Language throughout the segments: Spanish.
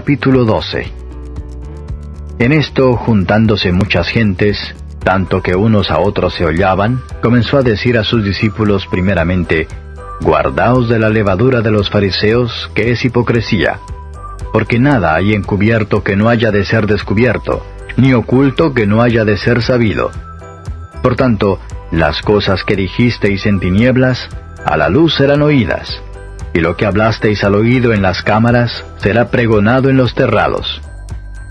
Capítulo 12. En esto, juntándose muchas gentes, tanto que unos a otros se hollaban, comenzó a decir a sus discípulos primeramente: Guardaos de la levadura de los fariseos, que es hipocresía. Porque nada hay encubierto que no haya de ser descubierto, ni oculto que no haya de ser sabido. Por tanto, las cosas que dijisteis en tinieblas, a la luz serán oídas, y lo que hablasteis al oído en las cámaras, será pregonado en los terrados.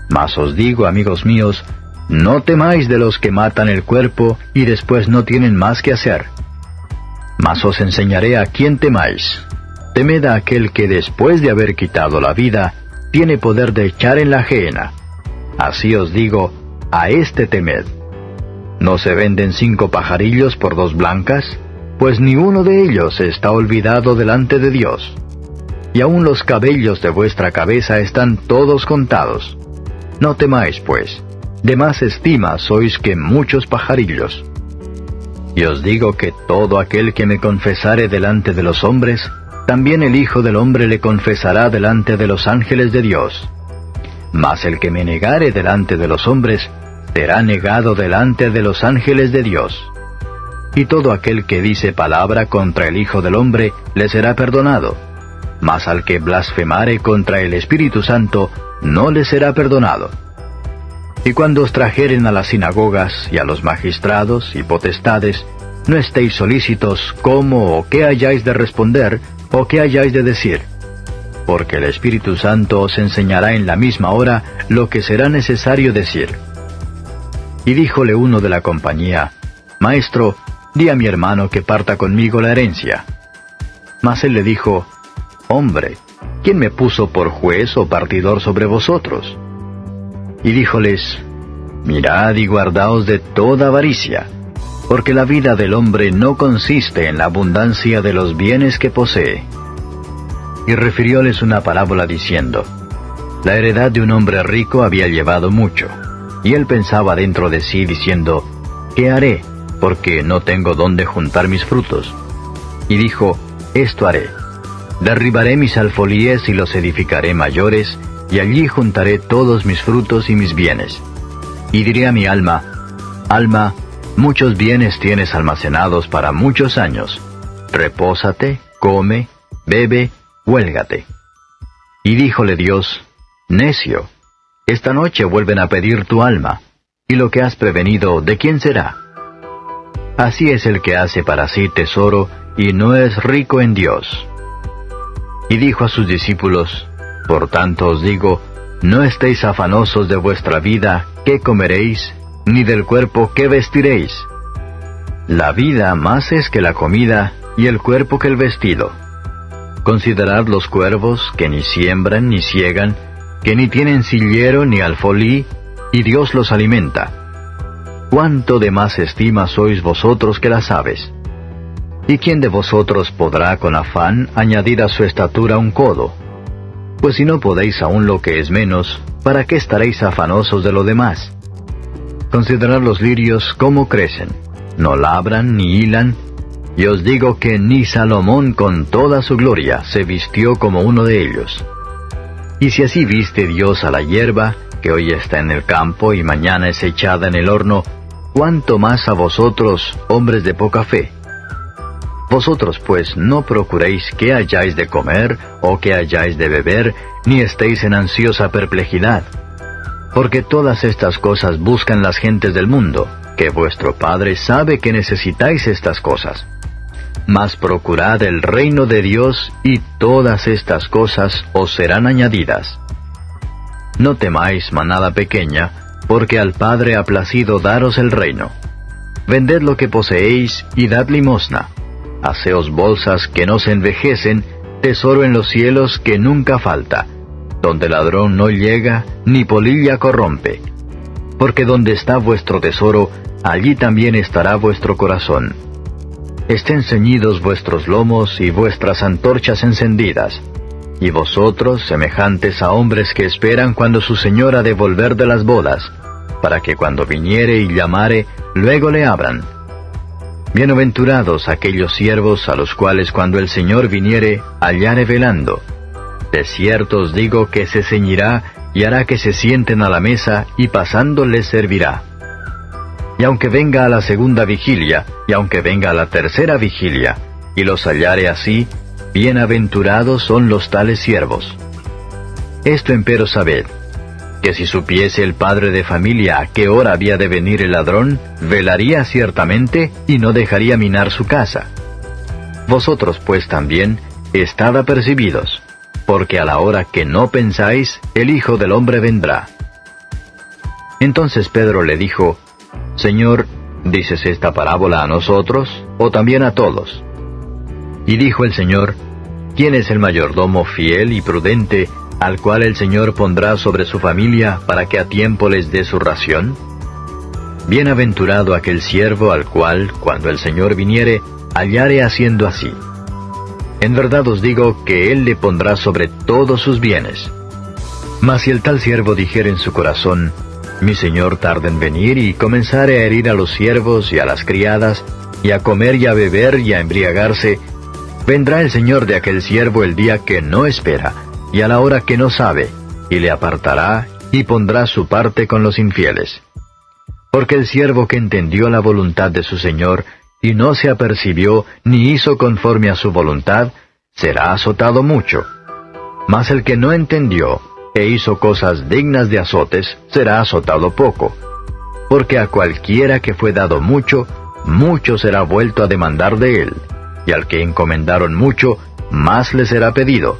Mas os digo, amigos míos, no temáis de los que matan el cuerpo, y después no tienen más que hacer. Mas os enseñaré a quién temáis. Temed a aquel que después de haber quitado la vida, tiene poder de echar en la gehenna. Así os digo, a éste temed. ¿No se venden 5 pajarillos por 2 blancas? Pues ni uno de ellos está olvidado delante de Dios. Y aun los cabellos de vuestra cabeza están todos contados. No temáis, pues, de más estima sois que muchos pajarillos. Y os digo que todo aquel que me confesare delante de los hombres, también el Hijo del Hombre le confesará delante de los ángeles de Dios. Mas el que me negare delante de los hombres, será negado delante de los ángeles de Dios. Y todo aquel que dice palabra contra el Hijo del Hombre, le será perdonado. Mas al que blasfemare contra el Espíritu Santo, no le será perdonado. Y cuando os trajeren a las sinagogas y a los magistrados y potestades, no estéis solícitos cómo o qué hayáis de responder, o qué hayáis de decir. Porque el Espíritu Santo os enseñará en la misma hora lo que será necesario decir. Y díjole uno de la compañía: Maestro, di a mi hermano que parta conmigo la herencia. Mas él le dijo: Hombre, ¿quién me puso por juez o partidor sobre vosotros? Y díjoles: Mirad y guardaos de toda avaricia, porque la vida del hombre no consiste en la abundancia de los bienes que posee. Y refirióles una parábola diciendo: La heredad de un hombre rico había llevado mucho, y él pensaba dentro de sí diciendo: ¿Qué haré? Porque no tengo dónde juntar mis frutos. Y dijo: Esto haré: derribaré mis alfolíes y los edificaré mayores, y allí juntaré todos mis frutos y mis bienes. Y diré a mi alma: Alma, muchos bienes tienes almacenados para muchos años. Repósate, come, bebe, huélgate. Y díjole Dios: Necio, esta noche vuelven a pedir tu alma, y lo que has prevenido, ¿de quién será? Así es el que hace para sí tesoro, y no es rico en Dios. Y dijo a sus discípulos: Por tanto os digo, no estéis afanosos de vuestra vida, qué comeréis, ni del cuerpo qué vestiréis. La vida más es que la comida, y el cuerpo que el vestido. Considerad los cuervos, que ni siembran ni siegan, que ni tienen cillero ni alfolí, y Dios los alimenta. ¿Cuánto de más estima sois vosotros que las aves? ¿Y quién de vosotros podrá con afán añadir a su estatura un codo? Pues si no podéis aún lo que es menos, ¿para qué estaréis afanosos de lo demás? Considerad los lirios cómo crecen, no labran ni hilan, y os digo que ni Salomón con toda su gloria se vistió como uno de ellos. Y si así viste Dios a la hierba, que hoy está en el campo y mañana es echada en el horno, ¿cuánto más a vosotros, hombres de poca fe? Vosotros pues no procuréis qué hayáis de comer, o qué hayáis de beber, ni estéis en ansiosa perplejidad. Porque todas estas cosas buscan las gentes del mundo, que vuestro Padre sabe que necesitáis estas cosas. Mas procurad el reino de Dios, y todas estas cosas os serán añadidas. No temáis, manada pequeña, porque al Padre ha placido daros el reino. Vended lo que poseéis, y dad limosna. Haceos bolsas que no se envejecen, tesoro en los cielos que nunca falta, donde ladrón no llega, ni polilla corrompe. Porque donde está vuestro tesoro, allí también estará vuestro corazón. Estén ceñidos vuestros lomos y vuestras antorchas encendidas. Y vosotros, semejantes a hombres que esperan cuando su señor ha de volver de las bodas, para que cuando viniere y llamare, luego le abran. Bienaventurados aquellos siervos a los cuales cuando el Señor viniere, hallare velando. De cierto os digo que se ceñirá y hará que se sienten a la mesa, y pasando les servirá. Y aunque venga a la segunda vigilia, y aunque venga a la tercera vigilia, y los hallare así, bienaventurados son los tales siervos. Esto empero sabed, que si supiese el padre de familia a qué hora había de venir el ladrón, velaría ciertamente y no dejaría minar su casa. Vosotros pues también, estad apercibidos, porque a la hora que no pensáis, el Hijo del Hombre vendrá. Entonces Pedro le dijo, Señor, ¿dices esta parábola a nosotros, o también a todos? Y dijo el Señor, ¿quién es el mayordomo fiel y prudente, al cual el Señor pondrá sobre su familia para que a tiempo les dé su ración? Bienaventurado aquel siervo al cual, cuando el Señor viniere, hallare haciendo así. En verdad os digo que Él le pondrá sobre todos sus bienes. Mas si el tal siervo dijere en su corazón, mi Señor tarda en venir, y comenzare a herir a los siervos y a las criadas, y a comer y a beber y a embriagarse, vendrá el Señor de aquel siervo el día que no espera, y a la hora que no sabe, y le apartará, y pondrá su parte con los infieles. Porque el siervo que entendió la voluntad de su Señor, y no se apercibió, ni hizo conforme a su voluntad, será azotado mucho. Mas el que no entendió, e hizo cosas dignas de azotes, será azotado poco. Porque a cualquiera que fue dado mucho, mucho será vuelto a demandar de él, y al que encomendaron mucho, más le será pedido.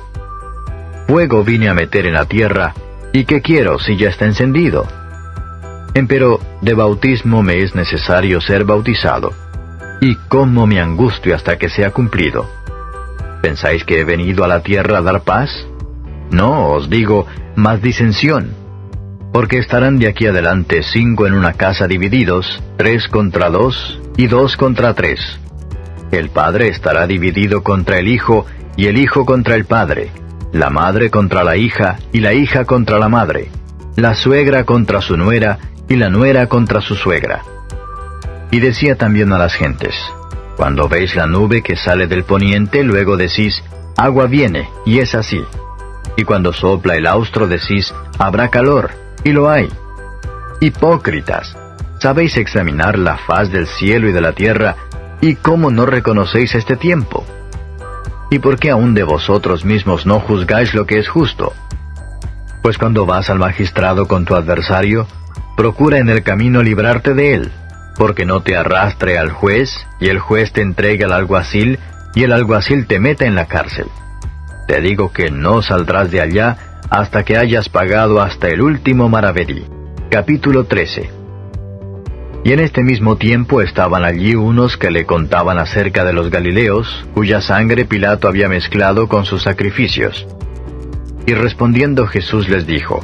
Fuego vine a meter en la tierra, ¿y qué quiero si ya está encendido? Empero de bautismo me es necesario ser bautizado, y cómo me angustio hasta que sea cumplido. ¿Pensáis que he venido a la tierra a dar paz? No, os digo, más disensión. Porque estarán de aquí adelante 5 en una casa divididos, 3 contra 2, y 2 contra 3. El padre estará dividido contra el hijo, y el hijo contra el padre, la madre contra la hija, y la hija contra la madre, la suegra contra su nuera, y la nuera contra su suegra. Y decía también a las gentes, cuando veis la nube que sale del poniente, luego decís, agua viene, y es así. Y cuando sopla el austro decís, habrá calor, y lo hay. Hipócritas, sabéis examinar la faz del cielo y de la tierra, ¿y cómo no reconocéis este tiempo? ¿Y por qué aún de vosotros mismos no juzgáis lo que es justo? Pues cuando vas al magistrado con tu adversario, procura en el camino librarte de él, porque no te arrastre al juez, y el juez te entregue al alguacil, y el alguacil te meta en la cárcel. Te digo que no saldrás de allá hasta que hayas pagado hasta el último maravedí. Capítulo 13. Y en este mismo tiempo estaban allí unos que le contaban acerca de los Galileos, cuya sangre Pilato había mezclado con sus sacrificios. Y respondiendo Jesús les dijo,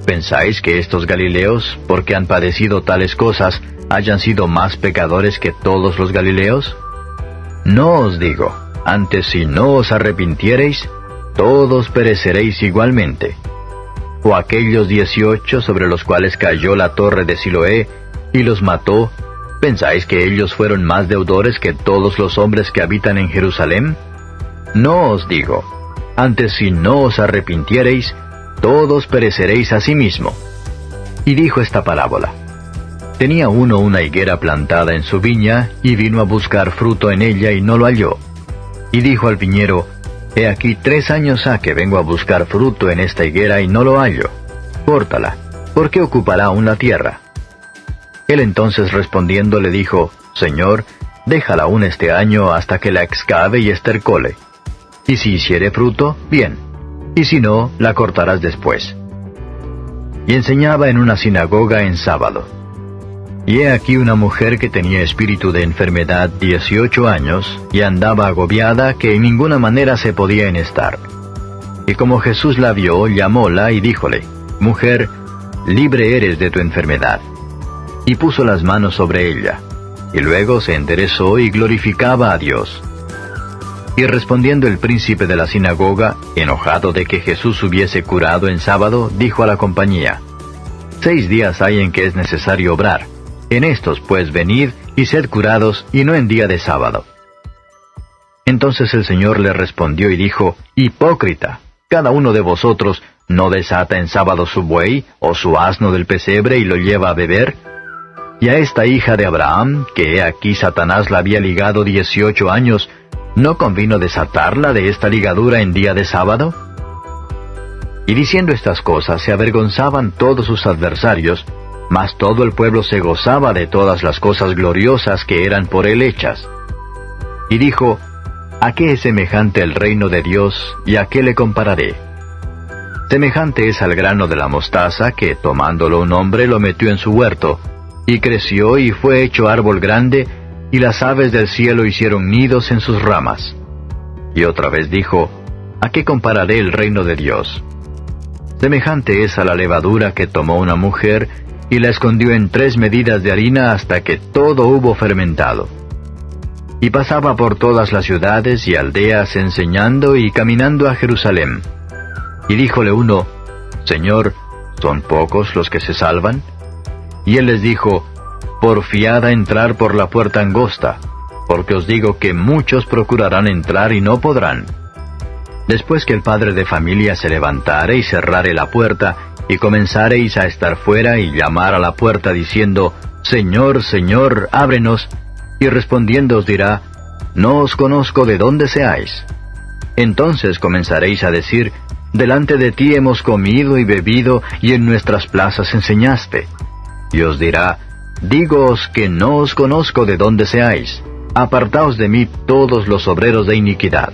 ¿pensáis que estos Galileos, porque han padecido tales cosas, hayan sido más pecadores que todos los Galileos? No os digo, antes si no os arrepintiereis, todos pereceréis igualmente. O aquellos 18 sobre los cuales cayó la torre de Siloé, y los mató, ¿pensáis que ellos fueron más deudores que todos los hombres que habitan en Jerusalén? No os digo, antes si no os arrepintiereis, todos pereceréis asimismo. Y dijo esta parábola. Tenía uno una higuera plantada en su viña, y vino a buscar fruto en ella y no lo halló. Y dijo al viñero, he aquí 3 años ha que vengo a buscar fruto en esta higuera y no lo hallo. Córtala, ¿por qué ocupará aún la tierra? Él entonces respondiendo le dijo, Señor, déjala aún este año hasta que la excave y estercole. Y si hiciere fruto, bien, y si no, la cortarás después. Y enseñaba en una sinagoga en sábado. Y he aquí una mujer que tenía espíritu de enfermedad 18 años, y andaba agobiada que en ninguna manera se podía enestar. Y como Jesús la vio, llamóla y díjole, Mujer, libre eres de tu enfermedad. Y puso las manos sobre ella, y luego se enderezó y glorificaba a Dios. Y respondiendo el príncipe de la sinagoga, enojado de que Jesús hubiese curado en sábado, dijo a la compañía, 6 días hay en que es necesario obrar. En estos pues venid y sed curados, y no en día de sábado. Entonces el Señor le respondió y dijo, Hipócrita, cada uno de vosotros no desata en sábado su buey o su asno del pesebre y lo lleva a beber? Y a esta hija de Abraham, que he aquí Satanás la había ligado 18 años, ¿no convino desatarla de esta ligadura en día de sábado? Y diciendo estas cosas se avergonzaban todos sus adversarios, mas todo el pueblo se gozaba de todas las cosas gloriosas que eran por él hechas. Y dijo, ¿a qué es semejante el reino de Dios, y a qué le compararé? Semejante es al grano de la mostaza, que tomándolo un hombre lo metió en su huerto, y creció y fue hecho árbol grande, y las aves del cielo hicieron nidos en sus ramas. Y otra vez dijo, ¿a qué compararé el reino de Dios? Semejante es a la levadura que tomó una mujer, y la escondió en 3 medidas de harina hasta que todo hubo fermentado. Y pasaba por todas las ciudades y aldeas enseñando y caminando a Jerusalén. Y díjole uno, Señor, ¿son pocos los que se salvan? Y él les dijo, porfiad a entrar por la puerta angosta, porque os digo que muchos procurarán entrar y no podrán. Después que el padre de familia se levantare y cerrare la puerta, y comenzareis a estar fuera y llamar a la puerta diciendo, Señor, Señor, ábrenos, y respondiendo os dirá, no os conozco de dónde seáis. Entonces comenzaréis a decir, delante de ti hemos comido y bebido, y en nuestras plazas enseñaste. Y os dirá, dígoos que no os conozco de dónde seáis, apartaos de mí todos los obreros de iniquidad.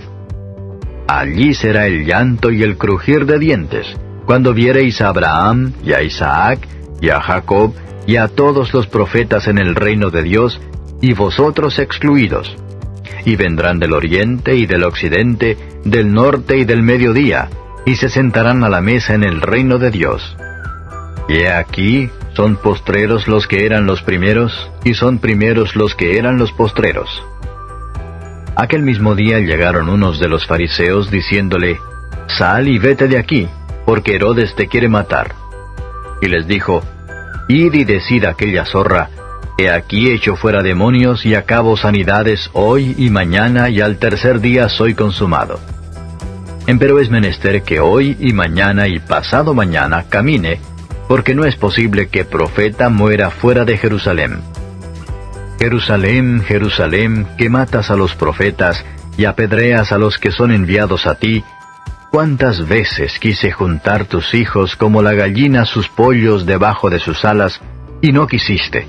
Allí será el llanto y el crujir de dientes, cuando viereis a Abraham, y a Isaac, y a Jacob, y a todos los profetas en el reino de Dios, y vosotros excluidos. Y vendrán del oriente y del occidente, del norte y del mediodía, y se sentarán a la mesa en el reino de Dios. Y he aquí, son postreros los que eran los primeros, y son primeros los que eran los postreros. Aquel mismo día llegaron unos de los fariseos diciéndole, Sal y vete de aquí, porque Herodes te quiere matar. Y les dijo, Id y decid a aquella zorra, He aquí echo fuera demonios y acabo sanidades hoy y mañana, y al tercer día soy consumado. Empero es menester que hoy y mañana y pasado mañana camine, porque no es posible que profeta muera fuera de Jerusalén. Jerusalén, Jerusalén, que matas a los profetas y apedreas a los que son enviados a ti, ¿cuántas veces quise juntar tus hijos como la gallina sus pollos debajo de sus alas, y no quisiste?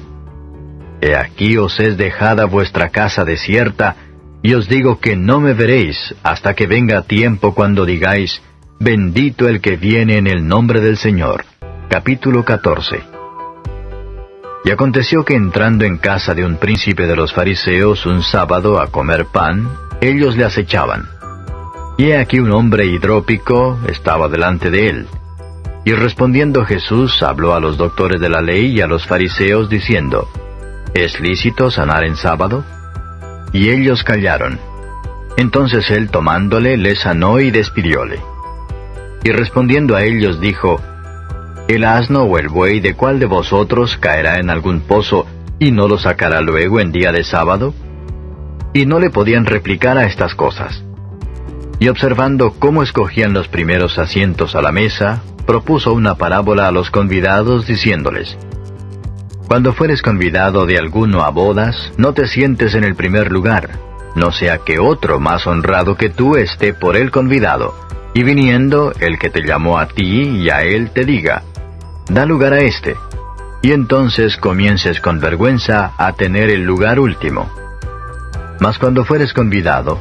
He aquí os es dejada vuestra casa desierta, y os digo que no me veréis hasta que venga tiempo cuando digáis, bendito el que viene en el nombre del Señor. Capítulo 14. Y aconteció que entrando en casa de un príncipe de los fariseos un sábado a comer pan, ellos le acechaban. Y he aquí un hombre hidrópico estaba delante de él. Y respondiendo Jesús habló a los doctores de la ley y a los fariseos diciendo, ¿es lícito sanar en sábado? Y ellos callaron. Entonces él tomándole le sanó y despidióle. Y respondiendo a ellos dijo, ¿el asno o el buey de cuál de vosotros caerá en algún pozo y no lo sacará luego en día de sábado? Y no le podían replicar a estas cosas. Y observando cómo escogían los primeros asientos a la mesa, propuso una parábola a los convidados diciéndoles, cuando fueres convidado de alguno a bodas, no te sientes en el primer lugar, no sea que otro más honrado que tú esté por él convidado, y viniendo el que te llamó a ti y a él te diga, da lugar a éste, y entonces comiences con vergüenza a tener el lugar último. Mas cuando fueres convidado,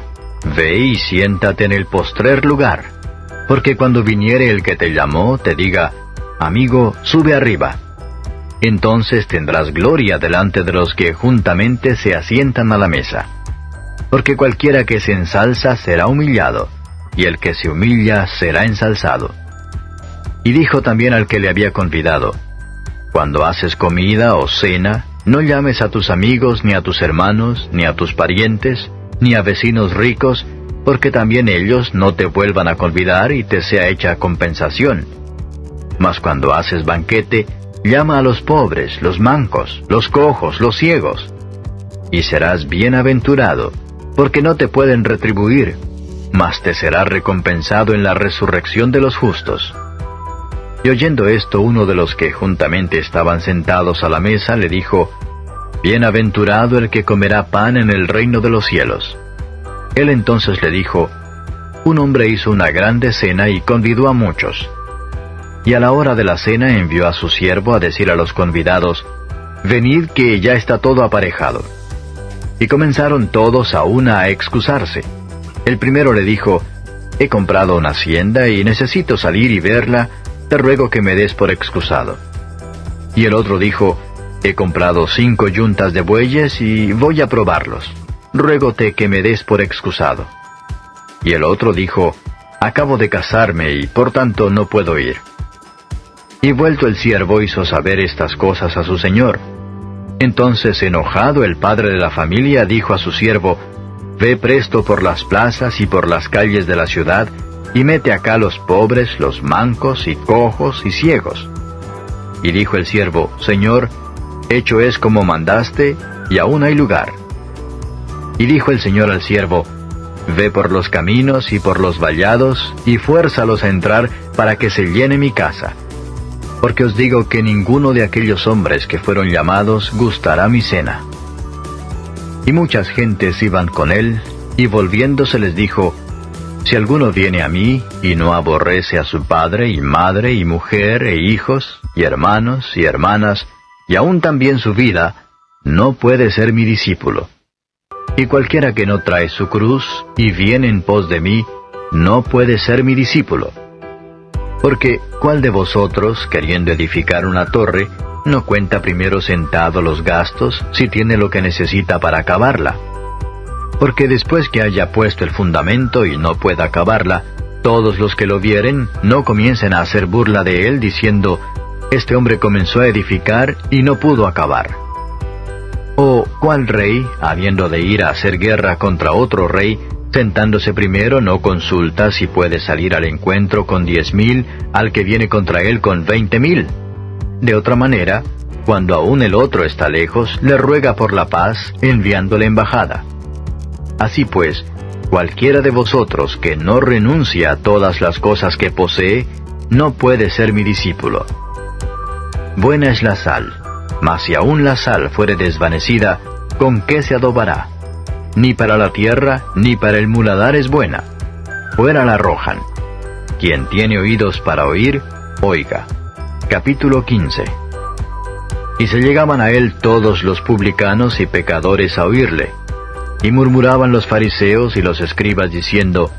ve y siéntate en el postrer lugar, porque cuando viniere el que te llamó te diga, amigo, sube arriba. Entonces tendrás gloria delante de los que juntamente se asientan a la mesa. Porque cualquiera que se ensalza será humillado, y el que se humilla será ensalzado. Y dijo también al que le había convidado, cuando haces comida o cena, no llames a tus amigos, ni a tus hermanos, ni a tus parientes, ni a vecinos ricos, porque también ellos no te vuelvan a convidar y te sea hecha compensación. Mas cuando haces banquete, llama a los pobres, los mancos, los cojos, los ciegos, y serás bienaventurado, porque no te pueden retribuir, mas te será recompensado en la resurrección de los justos. Y oyendo esto, uno de los que juntamente estaban sentados a la mesa le dijo, Bienaventurado el que comerá pan en el reino de los cielos. Él entonces le dijo, Un hombre hizo una grande cena y convidó a muchos. Y a la hora de la cena envió a su siervo a decir a los convidados, Venid que ya está todo aparejado. Y comenzaron todos a una a excusarse. El primero le dijo, He comprado una hacienda y necesito salir y verla, te ruego que me des por excusado. Y el otro dijo, He comprado 5 yuntas de bueyes y voy a probarlos, ruégote que me des por excusado. Y el otro dijo, Acabo de casarme y por tanto no puedo ir. Y vuelto el siervo hizo saber estas cosas a su señor. Entonces, enojado, el padre de la familia dijo a su siervo, Ve presto por las plazas y por las calles de la ciudad, y mete acá los pobres, los mancos, y cojos, y ciegos. Y dijo el siervo, Señor, hecho es como mandaste, y aún hay lugar. Y dijo el señor al siervo, Ve por los caminos y por los vallados, y fuérzalos a entrar, para que se llene mi casa. Porque os digo que ninguno de aquellos hombres que fueron llamados gustará mi cena. Y muchas gentes iban con él, y volviéndose les dijo, Si alguno viene a mí, y no aborrece a su padre, y madre, y mujer, e hijos, y hermanos, y hermanas, y aun también su vida, no puede ser mi discípulo. Y cualquiera que no trae su cruz, y viene en pos de mí, no puede ser mi discípulo. Porque, ¿cuál de vosotros, queriendo edificar una torre, no cuenta primero sentado los gastos, si tiene lo que necesita para acabarla? Porque después que haya puesto el fundamento y no pueda acabarla, todos los que lo vieren no comiencen a hacer burla de él, diciendo, Este hombre comenzó a edificar y no pudo acabar. ¿O cuál rey, habiendo de ir a hacer guerra contra otro rey, sentándose primero no consulta si puede salir al encuentro con 10,000 al que viene contra él con 20,000? De otra manera, cuando aún el otro está lejos, le ruega por la paz, enviándole embajada. Así pues, cualquiera de vosotros que no renuncia a todas las cosas que posee, no puede ser mi discípulo. Buena es la sal, mas si aún la sal fuere desvanecida, ¿con qué se adobará? Ni para la tierra, ni para el muladar es buena. Fuera la arrojan. Quien tiene oídos para oír, oiga. Capítulo 15. Y se llegaban a él todos los publicanos y pecadores a oírle. Y murmuraban los fariseos y los escribas diciendo,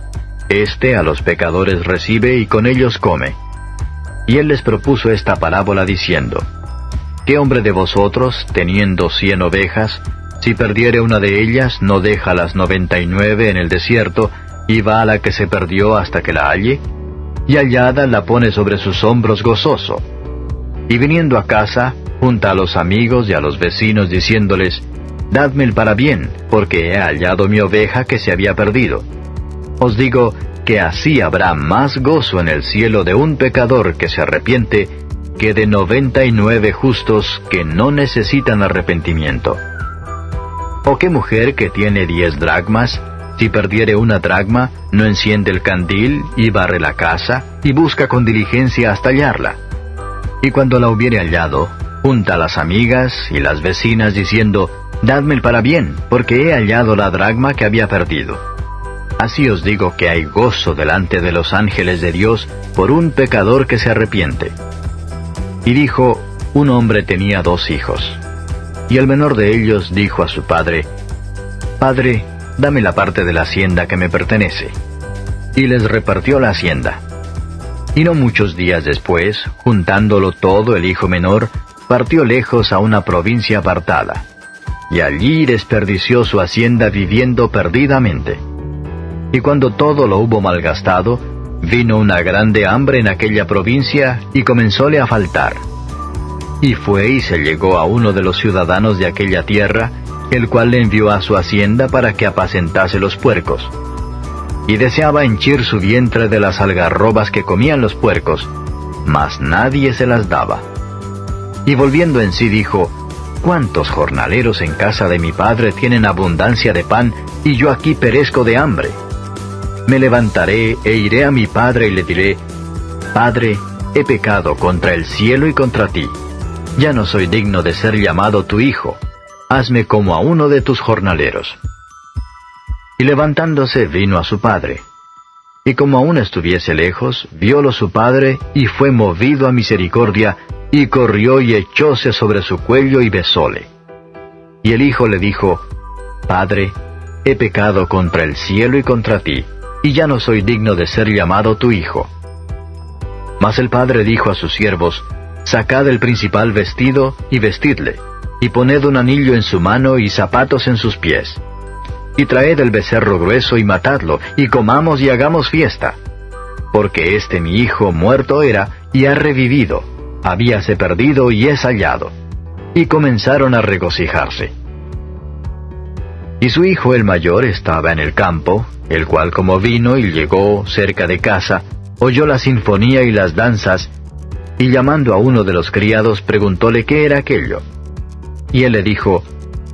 Este a los pecadores recibe y con ellos come. Y él les propuso esta parábola diciendo, ¿Qué hombre de vosotros, teniendo 100 ovejas, si perdiere una de ellas, no deja las 99 en el desierto, y va a la que se perdió hasta que la halle? Y hallada la pone sobre sus hombros gozoso. Y viniendo a casa, junta a los amigos y a los vecinos, diciéndoles, Dadme el parabién, porque he hallado mi oveja que se había perdido. Os digo que así habrá más gozo en el cielo de un pecador que se arrepiente, que de 99 justos que no necesitan arrepentimiento. ¿O qué mujer que tiene 10 dracmas, si perdiere una dracma, no enciende el candil, y barre la casa, y busca con diligencia hasta hallarla? Y cuando la hubiere hallado, junta a las amigas y las vecinas, diciendo, Dadme el parabién, porque he hallado la dracma que había perdido. Así os digo que hay gozo delante de los ángeles de Dios por un pecador que se arrepiente. Y dijo, un hombre tenía 2 hijos. Y el menor de ellos dijo a su padre, Padre, dame la parte de la hacienda que me pertenece. Y les repartió la hacienda. Y no muchos días después, juntándolo todo el hijo menor, partió lejos a una provincia apartada. Y allí desperdició su hacienda viviendo perdidamente. Y cuando todo lo hubo malgastado, vino una grande hambre en aquella provincia, y comenzóle a faltar. Y fue y se llegó a uno de los ciudadanos de aquella tierra, el cual le envió a su hacienda para que apacentase los puercos. Y deseaba henchir su vientre de las algarrobas que comían los puercos, mas nadie se las daba. Y volviendo en sí dijo, ¿Cuántos jornaleros en casa de mi padre tienen abundancia de pan, y yo aquí perezco de hambre? me levantaré e iré a mi padre y le diré, Padre, he pecado contra el cielo y contra ti. Ya no soy digno de ser llamado tu hijo. Hazme como a uno de tus jornaleros. Y levantándose vino a su padre. Y como aún estuviese lejos, viólo su padre, y fue movido a misericordia, y corrió y echóse sobre su cuello y besóle. Y el hijo le dijo, Padre, he pecado contra el cielo y contra ti, y ya no soy digno de ser llamado tu hijo. Mas el padre dijo a sus siervos, Sacad el principal vestido, y vestidle, y poned un anillo en su mano y zapatos en sus pies. Y traed el becerro grueso y matadlo, y comamos y hagamos fiesta. Porque este mi hijo muerto era, y ha revivido, habíase perdido y es hallado. Y comenzaron a regocijarse. Y su hijo el mayor estaba en el campo, el cual como vino y llegó cerca de casa, oyó la sinfonía y las danzas, y llamando a uno de los criados preguntóle qué era aquello. Y él le dijo,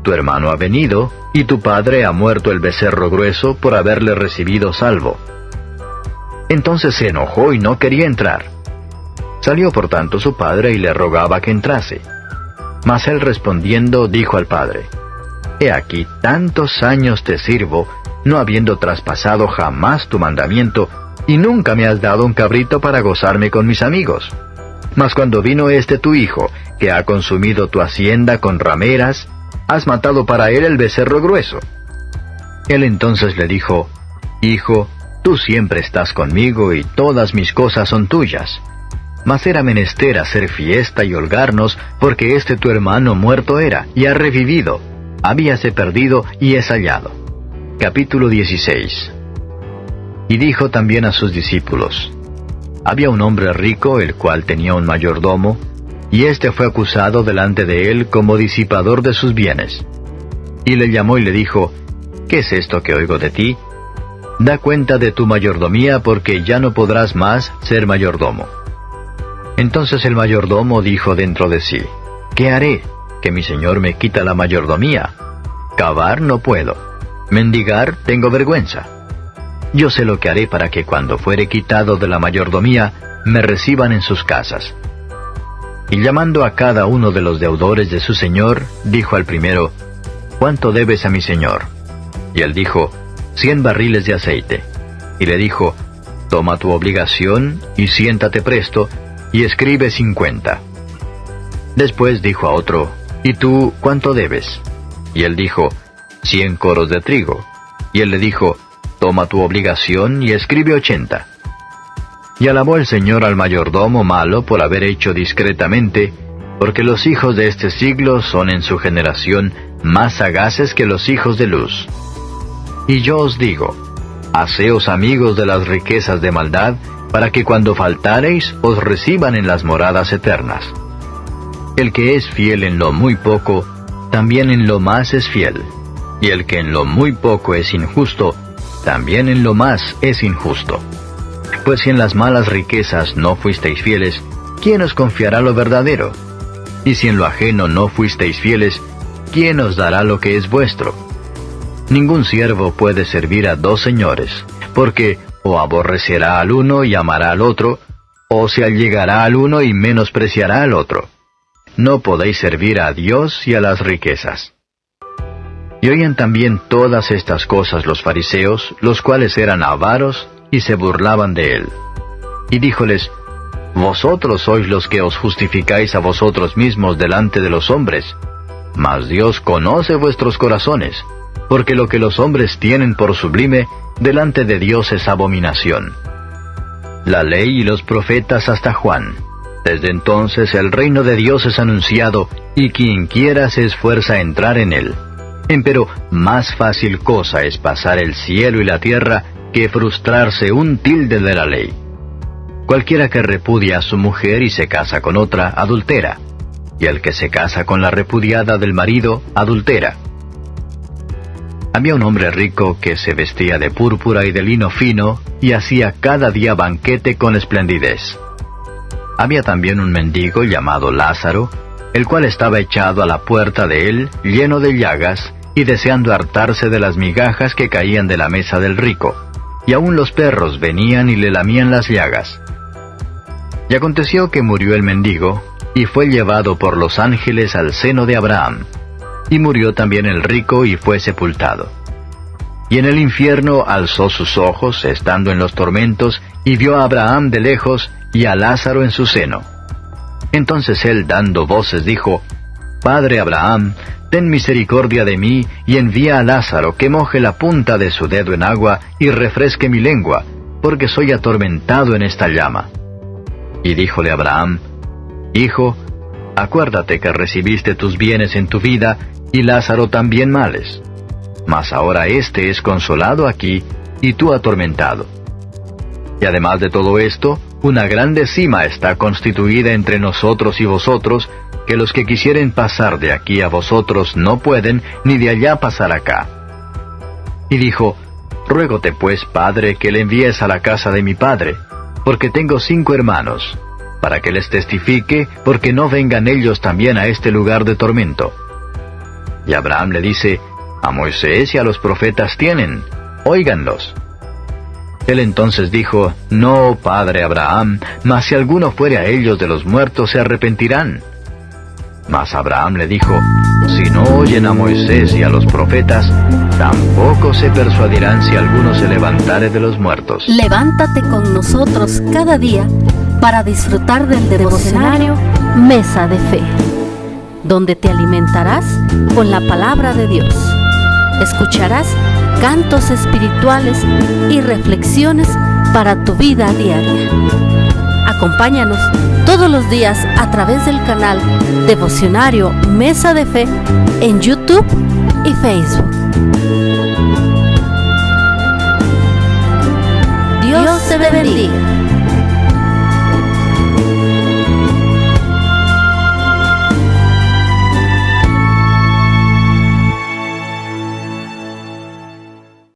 Tu hermano ha venido, y tu padre ha muerto el becerro grueso por haberle recibido salvo. Entonces se enojó y no quería entrar. Salió por tanto su padre y le rogaba que entrase. Mas él respondiendo dijo al padre, He aquí tantos años te sirvo, no habiendo traspasado jamás tu mandamiento, y nunca me has dado un cabrito para gozarme con mis amigos. Mas cuando vino este tu hijo, que ha consumido tu hacienda con rameras, has matado para él el becerro grueso. Él entonces le dijo, Hijo, tú siempre estás conmigo y todas mis cosas son tuyas. Mas era menester hacer fiesta y holgarnos, porque este tu hermano muerto era, y ha revivido, habíase perdido y es hallado. Capítulo 16. Y dijo también a sus discípulos, Había un hombre rico, el cual tenía un mayordomo, y éste fue acusado delante de él como disipador de sus bienes. Y le llamó y le dijo, ¿Qué es esto que oigo de ti? Da cuenta de tu mayordomía, porque ya no podrás más ser mayordomo. Entonces el mayordomo dijo dentro de sí, ¿Qué haré? Que mi señor me quita la mayordomía. Cavar no puedo. Mendigar tengo vergüenza. Yo sé lo que haré para que cuando fuere quitado de la mayordomía, me reciban en sus casas. Y llamando a cada uno de los deudores de su señor, dijo al primero, ¿Cuánto debes a mi señor? Y él dijo, 100 barriles de aceite. Y le dijo, Toma tu obligación, y siéntate presto, y escribe 50. Después dijo a otro, ¿Y tú cuánto debes? Y él dijo, 100 coros de trigo. Y él le dijo, Toma tu obligación, y escribe 80. Y alabó el Señor al mayordomo malo por haber hecho discretamente, porque los hijos de este siglo son en su generación más sagaces que los hijos de luz. Y yo os digo, haceos amigos de las riquezas de maldad, para que cuando faltareis os reciban en las moradas eternas. El que es fiel en lo muy poco, también en lo más es fiel, y el que en lo muy poco es injusto, también en lo más es injusto. Pues si en las malas riquezas no fuisteis fieles, ¿quién os confiará lo verdadero? Y si en lo ajeno no fuisteis fieles, ¿quién os dará lo que es vuestro? Ningún siervo puede servir a dos señores, porque o aborrecerá al uno y amará al otro, o se allegará al uno y menospreciará al otro. No podéis servir a Dios y a las riquezas. Y oían también todas estas cosas los fariseos, los cuales eran avaros, y se burlaban de él. Y díjoles, Vosotros sois los que os justificáis a vosotros mismos delante de los hombres, mas Dios conoce vuestros corazones, porque lo que los hombres tienen por sublime, delante de Dios es abominación. La ley y los profetas hasta Juan. Desde entonces el reino de Dios es anunciado, y quien quiera se esfuerza a entrar en él. Empero más fácil cosa es pasar el cielo y la tierra, que frustrarse un tilde de la ley. Cualquiera que repudia a su mujer y se casa con otra, adultera, y el que se casa con la repudiada del marido, adultera. Había un hombre rico que se vestía de púrpura y de lino fino, y hacía cada día banquete con esplendidez. Había también un mendigo llamado Lázaro, el cual estaba echado a la puerta de él, lleno de llagas, y deseando hartarse de las migajas que caían de la mesa del rico. y aun los perros venían y le lamían las llagas. Y aconteció que murió el mendigo, y fue llevado por los ángeles al seno de Abraham. Y murió también el rico y fue sepultado. Y en el infierno alzó sus ojos, estando en los tormentos, y vio a Abraham de lejos, y a Lázaro en su seno. Entonces él, dando voces, dijo: Padre Abraham, ten misericordia de mí, y envía a Lázaro que moje la punta de su dedo en agua, y refresque mi lengua, porque soy atormentado en esta llama. Y díjole Abraham: Hijo, acuérdate que recibiste tus bienes en tu vida, y Lázaro también males. Mas ahora éste es consolado aquí, y tú atormentado. Y además de todo esto, una grande cima está constituida entre nosotros y vosotros, que los que quisieren pasar de aquí a vosotros no pueden, ni de allá pasar acá. Y dijo: Ruégote pues, Padre, que le envíes a la casa de mi padre, porque tengo 5 hermanos, para que les testifique, porque no vengan ellos también a este lugar de tormento. Y Abraham le dice: A Moisés y a los profetas tienen, óiganlos. Él entonces dijo: No, padre Abraham, mas si alguno fuere a ellos de los muertos se arrepentirán. Mas Abraham le dijo: Si no oyen a Moisés y a los profetas, tampoco se persuadirán si alguno se levantare de los muertos. Levántate con nosotros cada día para disfrutar del devocionario Mesa de Fe, donde te alimentarás con la palabra de Dios. Escucharás cantos espirituales y reflexiones para tu vida diaria. Acompáñanos todos los días a través del canal Devocionario Mesa de Fe en YouTube y Facebook. Dios te bendiga.